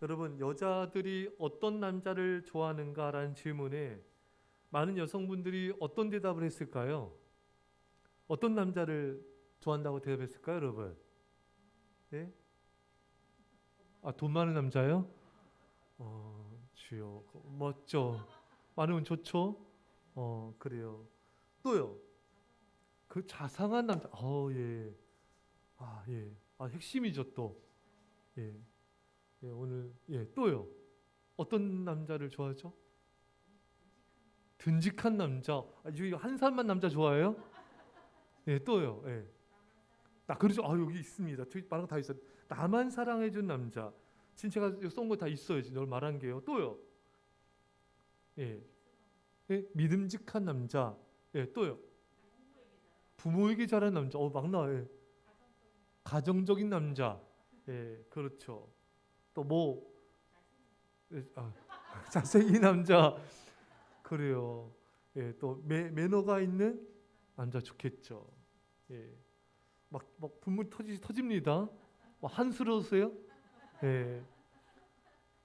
여러분, 여자들이 어떤 남자를 좋아하는가라는 질문에 많은 여성분들이 어떤 대답을 했을까요? 어떤 남자를 좋아한다고 대답했을까요, 여러분? 예? 아, 돈 많은 남자요? 주요. 멋져. 많으면 좋죠? 그래요. 또요. 그 자상한 남자. 예. 아, 예. 아, 핵심이죠, 또. 예. 예, 오늘 또요. 어떤 남자를 좋아하죠? 듬직한 남자. 아, 여기 한 살만 남자 좋아해요? 예, 또요. 예. 그렇죠. 아, 여기 있습니다. 말한 거 다 있어요. 나만 사랑해준 남자. 지금 제가 쏜 거 다 있어요. 널 말한 게요. 또요. 예. 예, 믿음직한 남자. 예, 또요. 부모에게 잘하는 남자. 막 나와요. 예. 가정적인 남자. 예, 그렇죠. 또 뭐, 예, 잘생긴 남자. 그래요. 예, 또 매너가 있는 남자 좋겠죠. 예. 막 분물 터집니다. 막 한스러우세요? 예.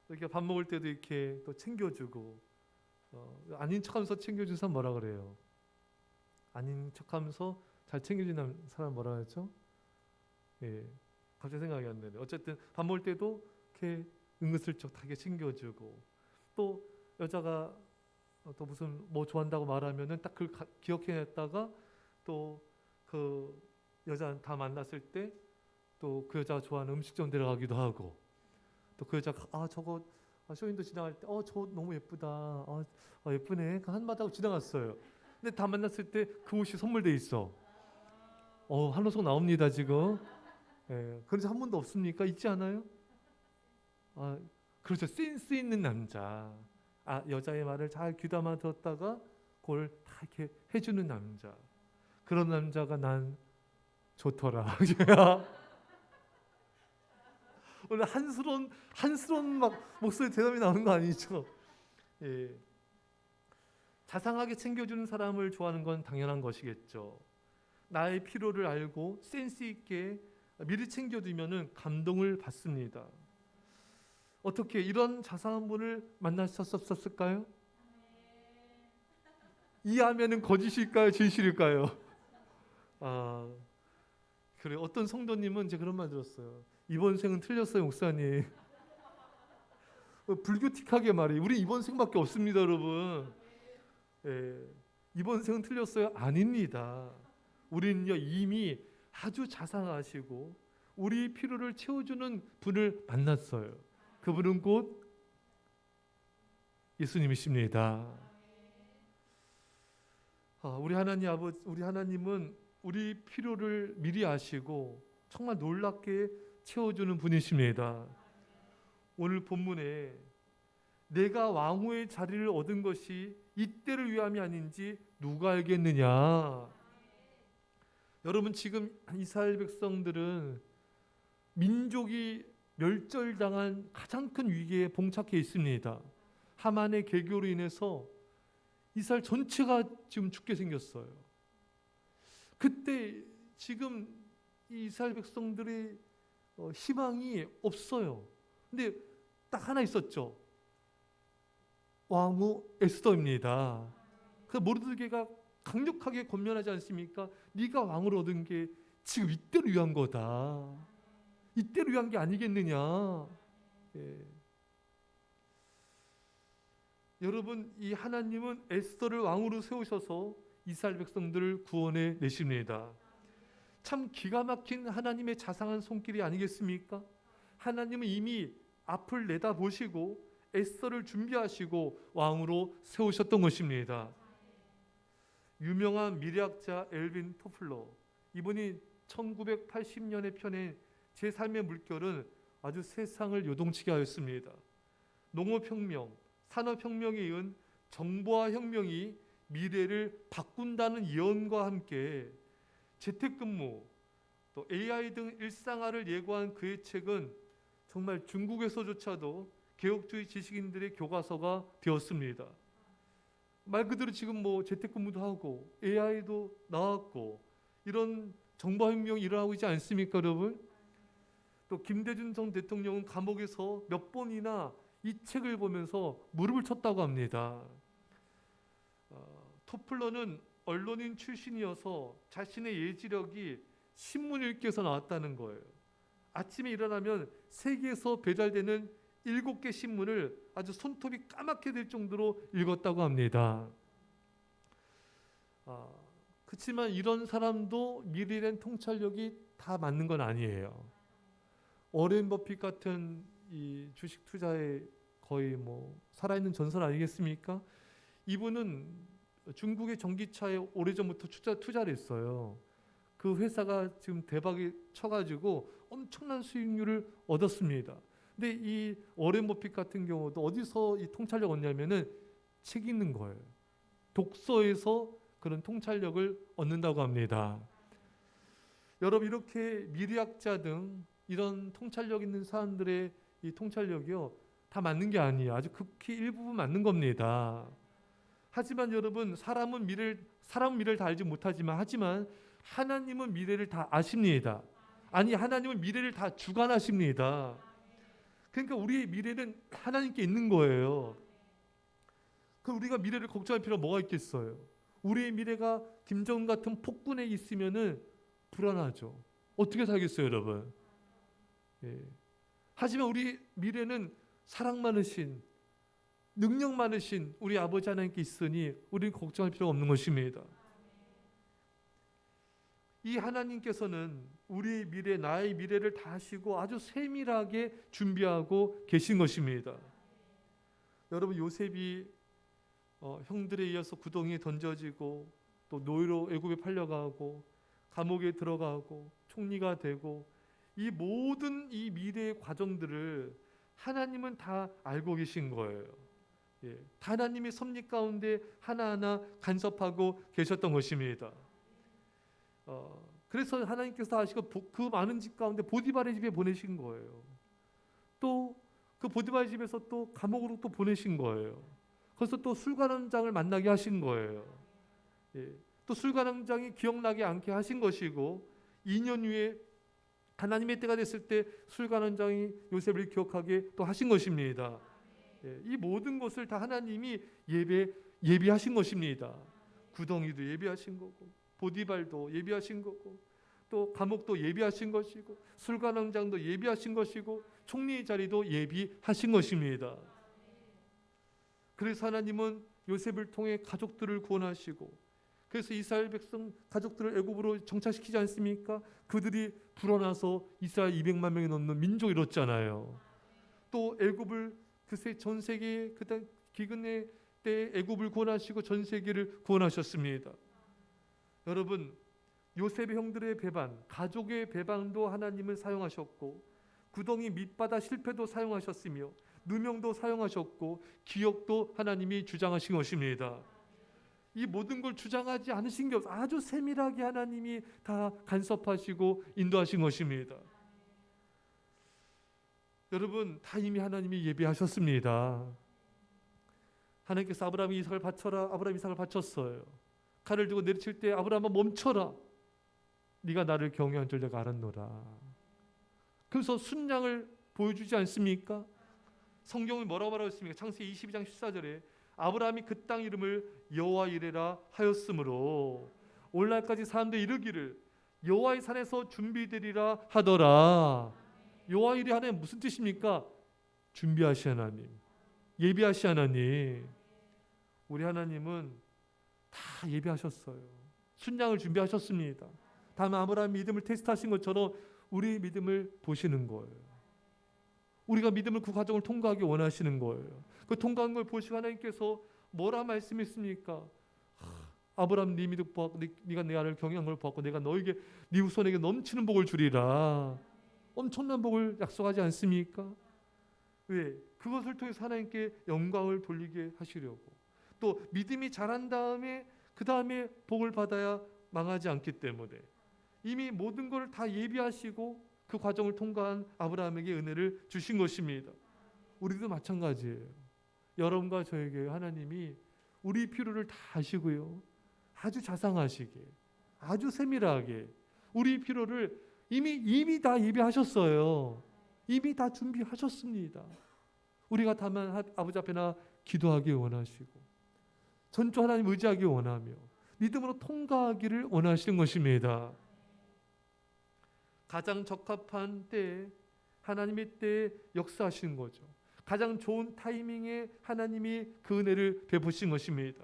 이렇게 밥 먹을 때도 이렇게 또 챙겨주고, 아닌 척하면서 챙겨준 사람 뭐라 그래요? 아닌 척하면서 잘 챙겨준 사람 뭐라 하죠? 예. 갑자기 생각이 안 나네. 어쨌든 밥 먹을 때도 이렇게 은근슬쩍 되게 챙겨주고, 또 여자가 또 무슨 뭐 좋아한다고 말하면은 딱 그걸 기억해냈다가 또 그 여자 다 만났을 때 또 그 여자가 좋아하는 음식점 데려가기도 하고, 또 그 여자가 저거 쇼윈도 지나갈 때 저 너무 예쁘다, 예쁘네, 그 한마디 하고 지나갔어요. 근데 다 만났을 때 그 옷이 선물돼 있어. 한호석 나옵니다 지금. 예, 그런 적 한 번도 없습니까? 있지 않아요? 아, 그렇죠. 센스 있는 남자. 여자의 말을 잘 귀담아 들었다가 그걸 다 이렇게 해주는 남자. 그런 남자가 난 좋더라. 오늘 한스러운 막 목소리 대답이 나오는 거 아니죠? 예. 자상하게 챙겨주는 사람을 좋아하는 건 당연한 것이겠죠. 나의 필요를 알고 센스 있게 미리 챙겨두면은 감동을 받습니다. 어떻게 이런 자상한 분을 만나셨었을까요? 이해하면은 거짓일까요? 진실일까요? 아, 그래. 어떤 성도님은 이제 그런 말 들었어요. 이번 생은 틀렸어요, 목사님. 불교틱하게 말해. 우리 이번 생밖에 없습니다, 여러분. 예, 이번 생은 틀렸어요? 아닙니다. 우리는요 이미 아주 자상하시고 우리 필요를 채워주는 분을 만났어요. 그분은 곧 예수님이십니다. 우리 하나님은 우리 필요를 미리 아시고 정말 놀랍게 채워주는 분이십니다. 오늘 본문에 내가 왕후의 자리를 얻은 것이 이때를 위함이 아닌지 누가 알겠느냐. 여러분, 지금 이스라엘 백성들은 민족이 멸절당한 가장 큰 위기에 봉착해 있습니다. 하만의 개교로 인해서 이스라엘 전체가 지금 죽게 생겼어요. 그때 지금 이 이스라엘 백성들의 희망이 없어요. 근데 딱 하나 있었죠. 왕후 에스더입니다. 그 모르드게가 강력하게 권면하지 않습니까? 네가 왕을 얻은 게 지금 이때를 위한 거다. 이때를 위한 게 아니겠느냐. 예. 여러분, 이 하나님은 에스더를 왕으로 세우셔서 이스라엘 백성들을 구원해 내십니다. 참 기가 막힌 하나님의 자상한 손길이 아니겠습니까? 하나님은 이미 앞을 내다보시고 에스더를 준비하시고 왕으로 세우셨던 것입니다. 유명한 미래학자 엘빈 토플러, 이분이 1980년에 펴낸 제 삶의 물결은 아주 세상을 요동치게 하였습니다. 농업혁명, 산업혁명에 이은 정보화혁명이 미래를 바꾼다는 예언과 함께 재택근무, 또 AI 등 일상화를 예고한 그의 책은 정말 중국에서조차도 개혁주의 지식인들의 교과서가 되었습니다. 말 그대로 지금 뭐 재택근무도 하고 AI도 나왔고 이런 정보혁명이 일어나고 있지 않습니까, 여러분? 또 김대중 전 대통령은 감옥에서 몇 번이나 이 책을 보면서 무릎을 쳤다고 합니다. 토플러는 언론인 출신이어서 자신의 예지력이 신문 읽기에서 나왔다는 거예요. 아침에 일어나면 세계에서 배달되는 7개 신문을 아주 손톱이 까맣게 될 정도로 읽었다고 합니다. 그렇지만 이런 사람도 미래엔 통찰력이 다 맞는 건 아니에요. 워렌 버핏 같은 이 주식 투자의 거의 뭐 살아있는 전설 아니겠습니까? 이분은 중국의 전기차에 오래전부터 투자를 했어요. 그 회사가 지금 대박이 쳐가지고 엄청난 수익률을 얻었습니다. 근데 이 워렌 버핏 같은 경우도 어디서 이 통찰력 얻냐면은 책 읽는 거예요. 독서에서 그런 통찰력을 얻는다고 합니다. 여러분, 이렇게 미래학자 등 이런 통찰력 있는 사람들의 이 통찰력이요, 다 맞는 게 아니에요. 아주 극히 일부분 맞는 겁니다. 하지만 여러분, 사람은 미래를 다 알지 못하지만 하나님은 미래를 다 아십니다. 아니, 하나님은 미래를 다 주관하십니다. 그러니까 우리의 미래는 하나님께 있는 거예요. 그럼 우리가 미래를 걱정할 필요가 뭐가 있겠어요? 우리의 미래가 김정은 같은 폭군에 있으면은 불안하죠. 어떻게 살겠어요, 여러분? 예. 하지만 우리 미래는 사랑 많으신, 능력 많으신 우리 아버지 하나님께 있으니 우리는 걱정할 필요가 없는 것입니다. 이 하나님께서는 우리의 미래, 나의 미래를 다 아시고 아주 세밀하게 준비하고 계신 것입니다. 여러분, 요셉이 형들에 의해서 구덩이에 던져지고 또 노예로 애굽에 팔려가고 감옥에 들어가고 총리가 되고 이 모든 이 미래의 과정들을 하나님은 다 알고 계신 거예요. 예, 하나님의 섭리 가운데 하나하나 간섭하고 계셨던 것입니다. 그래서 하나님께서 아시고 그 많은 집 가운데 보디발의 집에 보내신 거예요. 또 그 보디발의 집에서 또 감옥으로 또 보내신 거예요. 그래서 또 술관원장을 만나게 하신 거예요. 예, 또 술관원장이 기억나게 않게 하신 것이고 2년 후에 하나님의 때가 됐을 때 술관원장이 요셉을 기억하게 또 하신 것입니다. 예, 이 모든 것을 다 하나님이 예비하신 것입니다. 구덩이도 예비하신 거고 보디발도 예비하신 거고 또 감옥도 예비하신 것이고 술관원장도 예비하신 것이고 총리의 자리도 예비하신 것입니다. 그래서 하나님은 요셉을 통해 가족들을 구원하시고 그래서 이스라엘 백성 가족들을 애굽으로 정착시키지 않습니까? 그들이 불어나서 이스라엘 200만 명이 넘는 민족이 이뤘잖아요. 또 애굽을 그새 전 세계 그때 기근의 때 애굽을 구원하시고 전 세계를 구원하셨습니다. 여러분, 요셉의 형들의 배반, 가족의 배반도 하나님은 사용하셨고 구덩이 밑바닥 실패도 사용하셨으며 누명도 사용하셨고 기억도 하나님이 주장하신 것입니다. 이 모든 걸 주장하지 않으신 게 없어요. 아주 세밀하게 하나님이 다 간섭하시고 인도하신 것입니다. 여러분, 다 이미 하나님이 예비하셨습니다. 하나님께서 아브라함이 이삭을 바쳐라. 아브라함이 이삭을 바쳤어요. 칼을 들고 내리칠 때 아브라함아 멈춰라. 네가 나를 경외한 줄 내가 알았노라. 그래서 순양을 보여주지 않습니까? 성경은 뭐라고 말하고 있습니까? 창세기 22장 14절에 아브라함이 그 땅 이름을 여호와 이레라 하였으므로 오늘날까지 사람들이 이르기를 여호와의 산에서 준비되리라 하더라. 여호와 이레 하나님 무슨 뜻입니까? 준비하시 하나님, 예비하시 하나님. 우리 하나님은 다 예비하셨어요. 순양을 준비하셨습니다. 다만 아브라함 믿음을 테스트하신 것처럼 우리 믿음을 보시는 거예요. 우리가 믿음을 그 과정을 통과하기 원하시는 거예요. 그 통과한 걸 보시고 하나님께서 뭐라 말씀했습니까? 아브라함 네 믿음 보았고 네가 내 아를 경외한 걸 보았고 내가 너에게 네 후손에게 넘치는 복을 주리라. 엄청난 복을 약속하지 않습니까? 왜? 그것을 통해서 하나님께 영광을 돌리게 하시려고. 또 믿음이 자란 다음에 그 다음에 복을 받아야 망하지 않기 때문에 이미 모든 걸 다 예비하시고 그 과정을 통과한 아브라함에게 은혜를 주신 것입니다. 우리도 마찬가지예요. 여러분과 저에게 하나님이 우리 필요를 다 아시고요. 아주 자상하시게, 아주 세밀하게 우리 필요를 이미 다 예비하셨어요. 이미 다 준비하셨습니다. 우리가 다만 아버지 앞에나 기도하기 원하시고 전주 하나님 의지하기 원하며 믿음으로 통과하기를 원하시는 것입니다. 가장 적합한 때에 하나님의 때에 역사하시는 거죠. 가장 좋은 타이밍에 하나님이 그 은혜를 베푸신 것입니다.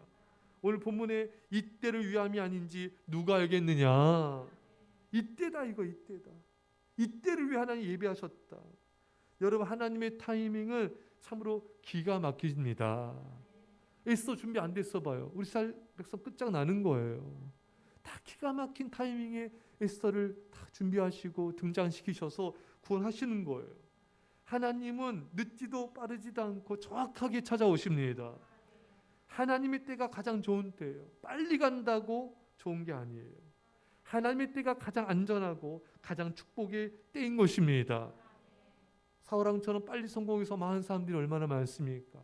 오늘 본문에 이때를 위함이 아닌지 누가 알겠느냐. 이때다, 이거 이때다. 이때를 위해 하나님 예비하셨다. 여러분, 하나님의 타이밍은 참으로 기가 막힙니다. 애써 준비 안 됐어 봐요. 우리 살 백성 끝장나는 거예요. 다 기가 막힌 타이밍에 에스더를 다 준비하시고 등장시키셔서 구원하시는 거예요. 하나님은 늦지도 빠르지도 않고 정확하게 찾아오십니다. 하나님의 때가 가장 좋은 때예요. 빨리 간다고 좋은 게 아니에요. 하나님의 때가 가장 안전하고 가장 축복의 때인 것입니다. 사울왕처럼 빨리 성공해서 망한 사람들이 얼마나 많습니까?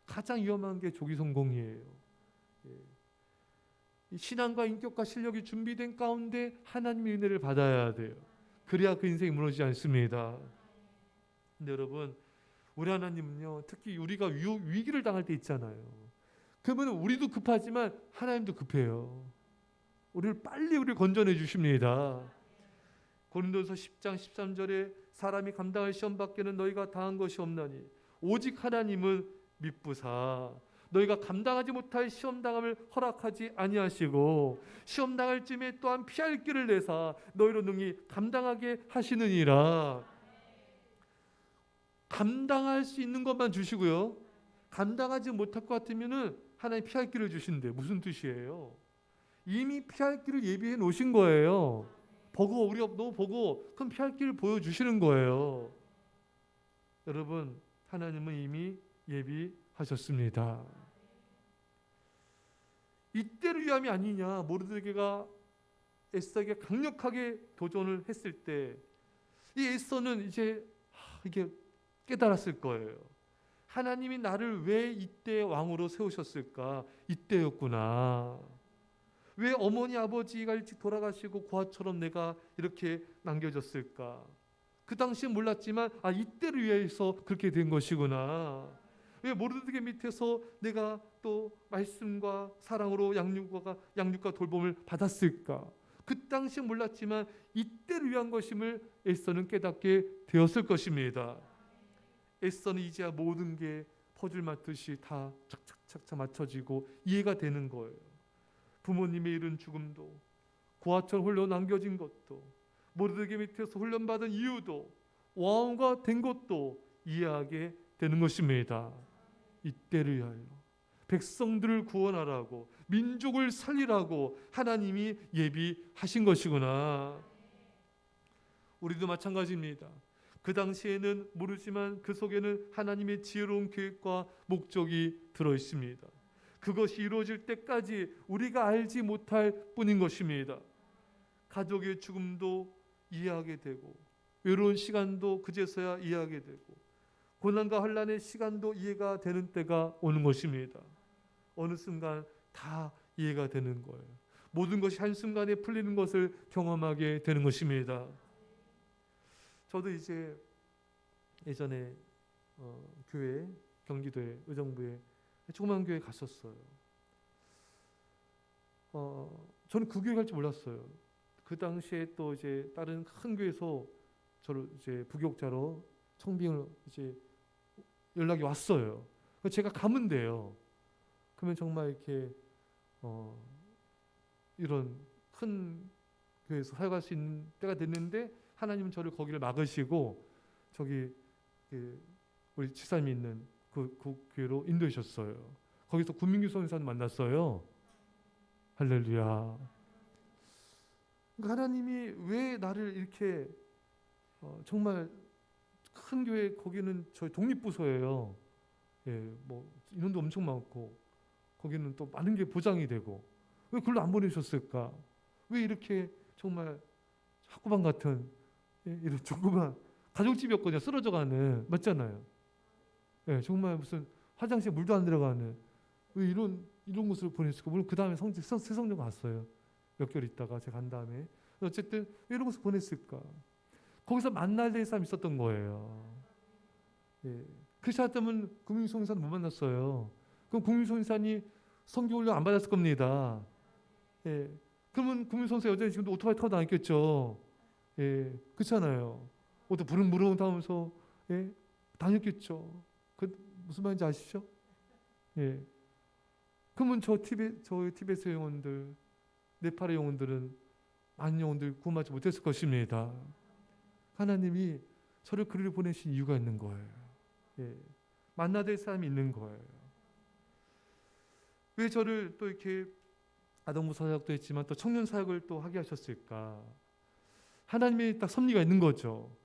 가장 위험한 게 조기 성공이에요. 신앙과 인격과 실력이 준비된 가운데 하나님의 은혜를 받아야 돼요. 그래야 그 인생이 무너지지 않습니다. 근데 여러분, 우리 하나님은요, 특히 우리가 위기를 당할 때 있잖아요. 그러면 우리도 급하지만 하나님도 급해요. 우리를 건져내 주십니다. 고린도서 10장 13절에 사람이 감당할 시험 밖에는 너희가 당한 것이 없나니 오직 하나님은 미쁘사 너희가 감당하지 못할 시험 당함을 허락하지 아니하시고 시험 당할 쯤에 또한 피할 길을 내사 너희로 능히 감당하게 하시느니라. 감당할 수 있는 것만 주시고요, 감당하지 못할 것 같으면은 하나님 피할 길을 주신대. 무슨 뜻이에요? 이미 피할 길을 예비해 놓으신 거예요. 우리가 너무 보고 그럼 피할 길을 보여주시는 거예요. 여러분, 하나님은 이미 예비하셨습니다. 이때를 위함이 아니냐. 모르드게가 에스더에게 강력하게 도전을 했을 때 이 에스더는 이제 이게 깨달았을 거예요. 하나님이 나를 왜 이때 왕으로 세우셨을까? 이때였구나. 왜 어머니 아버지가 일찍 돌아가시고 고아처럼 내가 이렇게 남겨졌을까? 그 당시엔 몰랐지만 이때를 위해서 그렇게 된 것이구나. 왜 모르드게 밑에서 내가 또 말씀과 사랑으로 양육과 돌봄을 받았을까? 그 당시엔 몰랐지만 이때를 위한 것임을 에스더는 깨닫게 되었을 것입니다. 에스더는 이제야 모든 게 퍼즐 맞듯이 다 착착착착 맞춰지고 이해가 되는 거예요. 부모님의 이른 죽음도, 고아처럼 홀로 남겨진 것도, 모르드게 밑에서 훈련받은 이유도, 왕후가 된 것도 이해하게 되는 것입니다. 이때를 위하여 백성들을 구원하라고, 민족을 살리라고 하나님이 예비하신 것이구나. 우리도 마찬가지입니다. 그 당시에는 모르지만 그 속에는 하나님의 지혜로운 계획과 목적이 들어 있습니다. 그것이 이루어질 때까지 우리가 알지 못할 뿐인 것입니다. 가족의 죽음도 이해하게 되고, 외로운 시간도 그제서야 이해하게 되고, 고난과 환난의 시간도 이해가 되는 때가 오는 것입니다. 어느 순간 다 이해가 되는 거예요. 모든 것이 한순간에 풀리는 것을 경험하게 되는 것입니다. 저도 이제 예전에 교회, 경기도에 의정부에 조그만 교회 갔었어요. 저는 그 교회 갈 줄 몰랐어요. 그 당시에 또 이제 다른 큰 교회에서 저를 이제 부교육자로 청빙을 이제 연락이 왔어요. 제가 가면 돼요. 그러면 정말 이렇게 이런 큰 교회에서 사역할 수 있는 때가 됐는데 하나님은 저를 거기를 막으시고 저기 우리 집사님이 있는 그 교회로 인도하셨어요. 거기서 구민규 선교사님 만났어요. 할렐루야. 하나님이 왜 나를 이렇게 정말 큰 교회, 거기는 저희 독립부서예요. 뭐 인원도 엄청 많고 거기는 또 많은 게 보장이 되고 왜 그걸로 안 보내셨을까? 왜 이렇게 정말 학구방 같은 이런 조그만 가정집이었거든요. 쓰러져가는, 맞잖아요. 정말 무슨 화장실에 물도 안 들어가는, 왜 이런 곳으로 보냈을까? 물론 그 다음에 새 성경 갔어요. 몇 개월 있다가 제가 간 다음에 어쨌든 이런 곳을 보냈을까? 거기서 만나야 될 사람이 있었던 거예요. 예. 그렇지 않았다면 국민송사는 못 만났어요. 그럼 국민송사니 선교 훈련 안 받았을 겁니다. 예. 그러면 국민송사 여전히 지금도 오토바이 타고 다녔겠죠. 예. 그렇잖아요. 오토 부릉부릉 타면서 예. 다녔겠죠. 그 무슨 말인지 아시죠? 예. 그러면 저희 티베트 영혼들, 네팔의 영혼들은 많은 영혼들 구원받지 못했을 것입니다. 하나님이 저를 그리로 보내신 이유가 있는 거예요. 예. 만나야 될 사람이 있는 거예요. 왜 저를 또 이렇게 아동부 사역도 했지만 또 청년 사역을 또 하게 하셨을까? 하나님의 딱 섭리가 있는 거죠.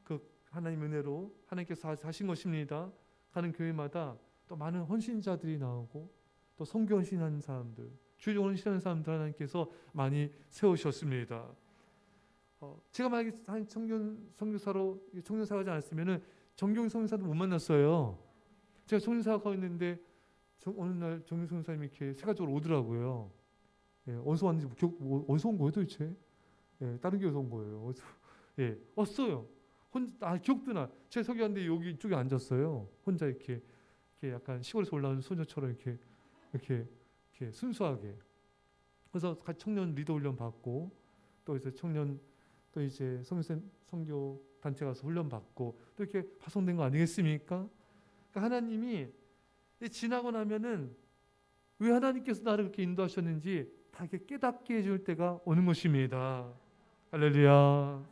그 하나님 은혜로 하나님께서 하신 것입니다. 가는 교회마다 또 많은 헌신자들이 나오고 또 선교 헌신하는 사람들, 주의적 헌신하는 사람들 하나님께서 많이 세우셨습니다. 제가 만약에 한 청년 선교사로 청년 사역하지 않았으면은 정경 선교사도 못 만났어요. 제가 청년 사역하고 있는데 어느 날 정경 선교사님이 이렇게 세가족으로 오더라고요. 예, 어디서 왔는지 어디서 온 거예요 도대체? 예, 다른 교회에서 온 거예요. 어디서, 예, 왔어요. 기억도 나. 제가 설교하는데 여기 이쪽에 앉았어요. 혼자 이렇게 약간 시골에서 올라온 소녀처럼 이렇게 순수하게. 그래서 같이 청년 리더 훈련 받고 또 이제 청년 또 이제 선교 단체 가서 훈련 받고 또 이렇게 파송된 거 아니겠습니까? 그러니까 하나님이 지나고 나면은 왜 하나님께서 나를 그렇게 인도하셨는지 다 이렇게 깨닫게 해줄 때가 오는 것입니다. 할렐루야.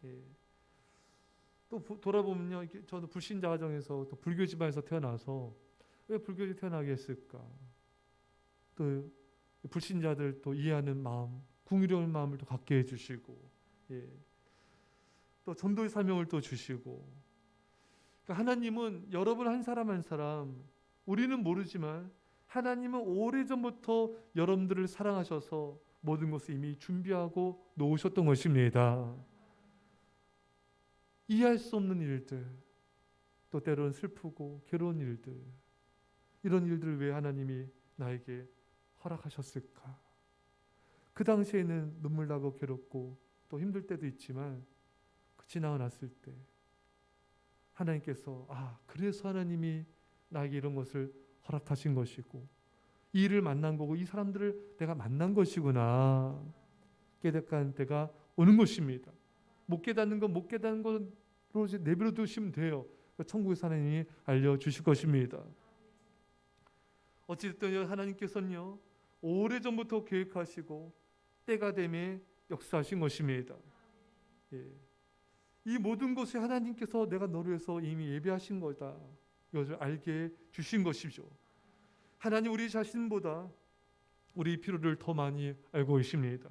예. 또 돌아보면요, 저도 불신자 가정에서 또 불교 집안에서 태어나서 왜 불교에 태어나게 했을까? 또 불신자들 또 이해하는 마음, 궁유로운 마음을 또 갖게 해주시고, 예. 또 전도의 사명을 또 주시고, 그러니까 하나님은 여러분 한 사람 한 사람, 우리는 모르지만 하나님은 오래전부터 여러분들을 사랑하셔서 모든 것을 이미 준비하고 놓으셨던 것입니다. 이해할 수 없는 일들, 또 때로는 슬프고 괴로운 일들, 이런 일들을 왜 하나님이 나에게 허락하셨을까? 그 당시에는 눈물 나고 괴롭고 또 힘들 때도 있지만 지나고 났을 때 하나님께서 그래서 하나님이 나에게 이런 것을 허락하신 것이고 이 일을 만난 거고 이 사람들을 내가 만난 것이구나 깨닫는 때가 오는 것입니다. 못 깨닫는 건 못 깨닫는 걸로 이제 내버려 두시면 돼요. 천국에서 하나님이 알려주실 것입니다. 어찌됐든 하나님께서는요 오래전부터 계획하시고 때가 되매 역사하신 것입니다. 예. 이 모든 것이 하나님께서 내가 너를 위해서 이미 예비하신 거다. 이것을 알게 주신 것이죠. 하나님 우리 자신보다 우리 필요를 더 많이 알고 계십니다.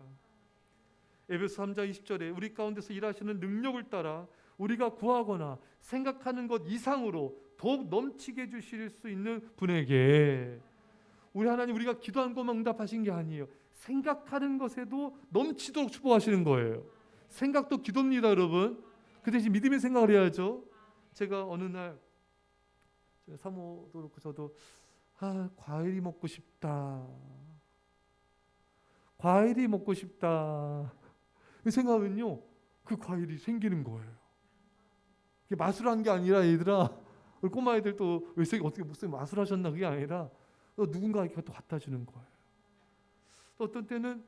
에베소 3장 20절에 우리 가운데서 일하시는 능력을 따라 우리가 구하거나 생각하는 것 이상으로 더욱 넘치게 해주실 수 있는 분에게 우리 하나님 우리가 기도한 것만 응답하신 게 아니에요. 생각하는 것에도 넘치도록 축복하시는 거예요. 생각도 기도입니다, 여러분. 그 대신 믿음의 생각을 해야죠. 제가 어느 날 사모도 그렇고 저도 과일이 먹고 싶다. 과일이 먹고 싶다. 생각하면요, 그 과일이 생기는 거예요. 마술한 게 아니라 얘들아, 우리 꼬마 애들 또 어떻게 무슨 마술하셨나 그게 아니라 누군가에게 또 갖다 주는 거예요. 또 어떤 때는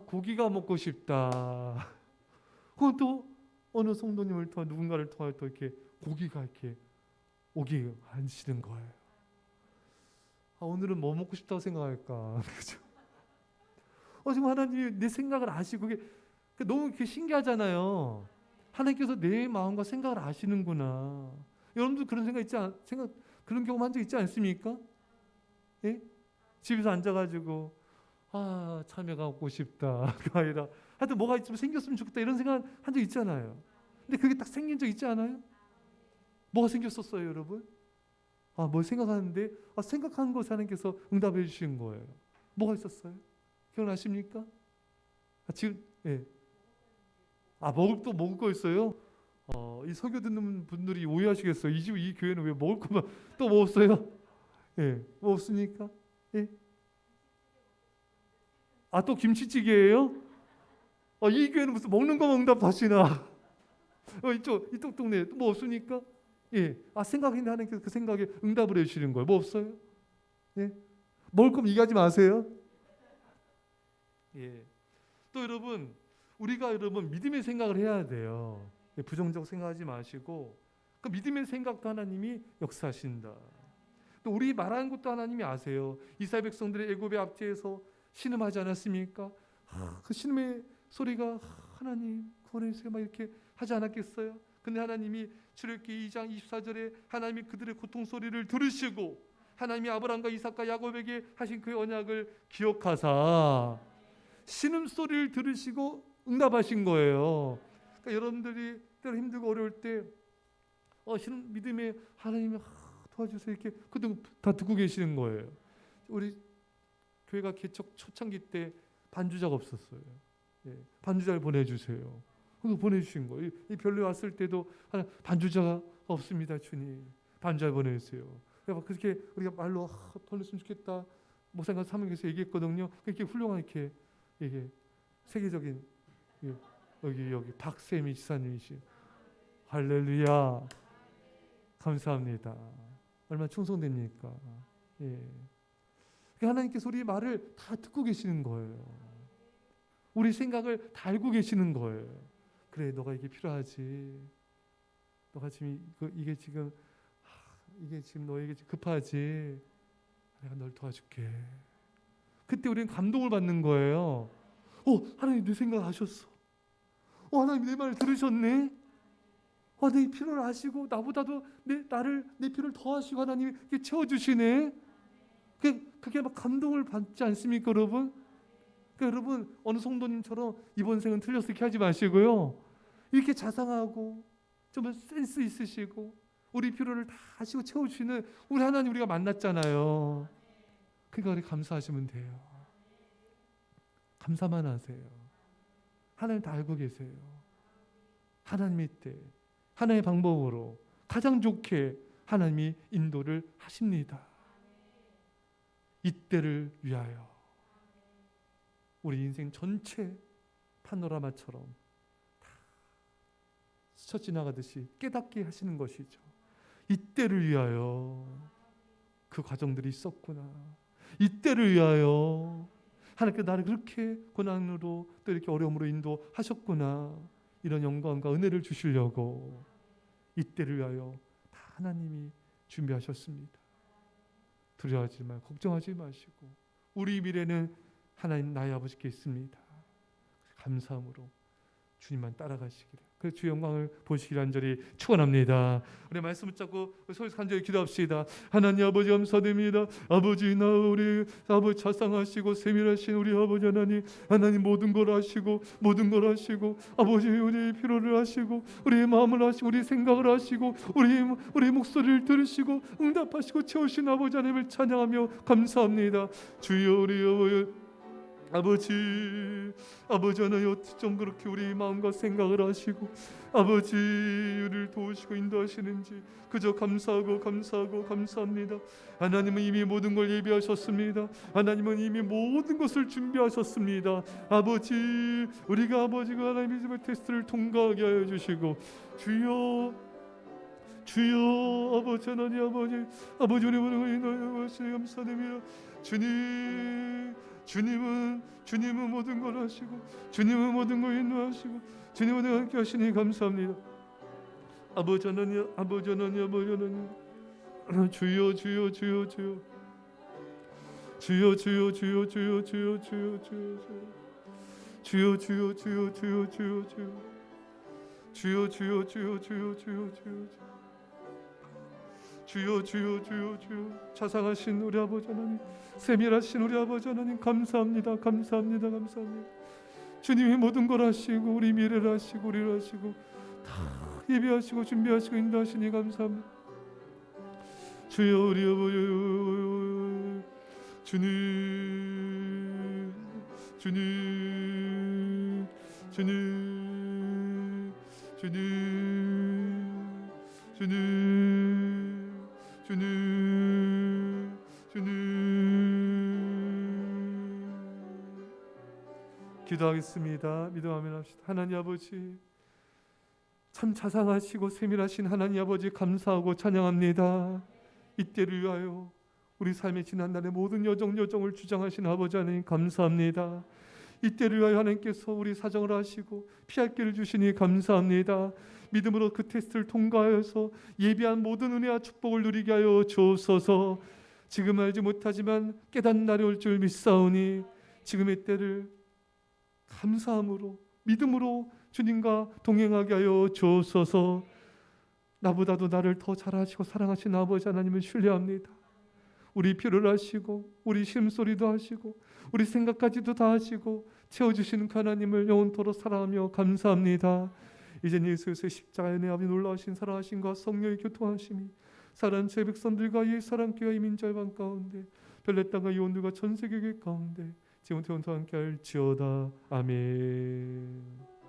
고기가 먹고 싶다. 그건 또 어느 성도님을 통해 누군가를 통해 또 이렇게 고기가 이렇게 오게 하시는 거예요. 오늘은 뭐 먹고 싶다고 생각할까? 그죠? 지금 하나님이 내 생각을 아시고 그게 너무 이렇게 신기하잖아요. 하나님께서 내 마음과 생각을 아시는구나. 여러분도 그런 그런 경험 한 적 있지 않습니까? 예? 집에서 앉아가지고 참외가 먹고 싶다. 그게 아니라 하여튼 뭐가 있으면 생겼으면 좋겠다 이런 생각 한 적 있잖아요. 근데 그게 딱 생긴 적 있지 않아요? 뭐가 생겼었어요, 여러분? 뭘 생각하는데 생각한 것에 하나님께서 응답해 주신 거예요. 뭐가 있었어요? 기억나십니까? 지금 예. 먹을 거 있어요? 이 설교 듣는 분들이 오해하시겠어요. 이 교회는 왜 먹을 거만 또 먹었어요? 예, 뭐 없습니까? 예. 또 김치찌개예요? 이 교회는 무슨 먹는 거 먹는다고 하시나? 이쪽 동네에 뭐 없습니까? 예, 생각했는데 하나님께서 그 생각에 응답을 해주시는 거예요. 뭐 없어요? 예, 먹을 거면 얘기하지 마세요. 예, 또 여러분, 우리가 여러분 믿음의 생각을 해야 돼요. 예, 부정적 생각하지 마시고 그 믿음의 생각도 하나님이 역사하신다. 또 우리 말하는 것도 하나님이 아세요. 이스라엘 백성들의 애굽의 압제에서 신음하지 않았습니까? 그 신음의 소리가 하나님 구원해주세요 막 이렇게 하지 않았겠어요? 근데 하나님이 출애굽기 2장 24절에 하나님이 그들의 고통 소리를 들으시고 하나님이 아브라함과 이삭과 야곱에게 하신 그 언약을 기억하사 신음 소리를 들으시고 응답하신 거예요. 그러니까 여러분들이 때로 힘들고 어려울 때 신음 믿음에 하나님이 도와주세요 이렇게 그도 다 듣고 계시는 거예요. 우리 교회가 개척 초창기 때 반주자가 없었어요. 예, 반주자를 보내주세요. 그거 보내주신 거예요. 이 별내 왔을 때도 반주자가 없습니다, 주님. 반주자 보내주세요. 그렇게 우리가 말로 보냈으면 좋겠다. 목사님과 사모님께서 얘기했거든요. 이렇게 훌륭하게 이게 세계적인 여기 박세미 지사님이시. 할렐루야. 감사합니다. 얼마나 충성됩니까? 예. 하나님께서 우리 말을 다 듣고 계시는 거예요. 우리 생각을 다 알고 계시는 거예요. 그래, 너가 이게 필요하지. 너가 지금 이게 지금 너에게 급하지. 내가 널 도와줄게. 그때 우리는 감동을 받는 거예요. 하나님 내 생각 아셨어. 하나님 내 말을 들으셨네. 내 필요를 아시고 나보다도 내 필요를 더 하시고 하나님이 채워주시네. 그게 막 감동을 받지 않습니까, 여러분? 그러니까 여러분 어느 성도님처럼 이번 생은 틀렸어 이렇게 하지 마시고요. 이렇게 자상하고 좀 센스 있으시고 우리 필요를 다 하시고 채워주시는 우리 하나님 우리가 만났잖아요. 그러니까 우리 감사하시면 돼요. 감사만 하세요. 하나님 다 알고 계세요. 하나님의 때 하나님의 방법으로 가장 좋게 하나님이 인도를 하십니다. 이때를 위하여 우리 인생 전체 파노라마처럼 다 스쳐 지나가듯이 깨닫게 하시는 것이죠. 이때를 위하여 그 과정들이 있었구나. 이때를 위하여 하나님께서 나를 그렇게 고난으로 또 이렇게 어려움으로 인도하셨구나. 이런 영광과 은혜를 주시려고 이때를 위하여 다 하나님이 준비하셨습니다. 두려워하지 말고 걱정하지 마시고 우리 미래는 하나님 나의 아버지께 있습니다. 감사함으로 주님만 따라가시기를 그 주 영광을 보시기를 간절히 축원합니다. 우리 말씀 붙잡고 서로서 간절히 기도합시다. 하나님 아버지 감사드립니다. 아버지 나 우리 아버지 자상하시고 세밀하신 우리 아버지 하나님 모든 걸 아시고 아버지 우리의 필요를 아시고 우리의 마음을 아시고 우리의 생각을 아시고 우리의 목소리를 들으시고 응답하시고 채우신 아버지 하나님을 찬양하며 감사합니다. 주여 우리 아버지 하나님 어쩜 그렇게 우리 마음과 생각을 하시고 아버지 우리를 도우시고 인도하시는지 그저 감사하고 감사합니다. 하나님은 이미 모든 걸 예비하셨습니다. 하나님은 이미 모든 것을 준비하셨습니다. 아버지 우리가 아버지가 하나님의 테스트를 통과하게 하여 주시고 주여 아버지 하나님 아버지 우리 모든 것을 감사드립니다. 주님은 모든 걸 하시고 주님은 모든 걸 인도하시고 주님은 함께 하시니 감사합니다. 아버지 하나님 주여 자상하신 우리 아버지 하나님 세밀하신 우리 아버지 하나님 감사합니다. 주님이 모든 걸 하시고 우리 미래를 하시고 우리를 하시고 다 예비하시고 준비하시고 인도하시니 감사합니다. 주여 우리 아버지 주님 기도하겠습니다. 믿음하면 합시다. 하나님 아버지, 참 자상하시고 세밀하신 하나님 아버지 감사하고 찬양합니다. 이때를 위하여 우리 삶의 지난날의 모든 여정을 주장하신 아버지 하나님 감사합니다. 이때를 위하여 하나님께서 우리 사정을 하시고 피할 길을 주시니 감사합니다. 믿음으로 그 테스트를 통과하여서 예비한 모든 은혜와 축복을 누리게 하여 주옵소서. 지금 알지 못하지만 깨닫는 날이 올 줄 믿사오니 지금의 때를 감사함으로 믿음으로 주님과 동행하게 하여 주옵소서. 나보다도 나를 더 잘 아시고 사랑하신 아버지 하나님을 신뢰합니다. 우리 필요를 아시고 우리 심소리도 하시고 우리 생각까지도 다 하시고 채워주시는 그 하나님을 영원토록 사랑하며 감사합니다. 이젠 예수의 십자가의 내 아버지 놀라우신 사랑하심과 성령의 교통하심이 사랑하는 제 백성들과 이 사랑교회 이민자의 가운데 별내 땅과 이원들과 전 세계 교회 가운데 지금부터 함께 할지어다. 아멘.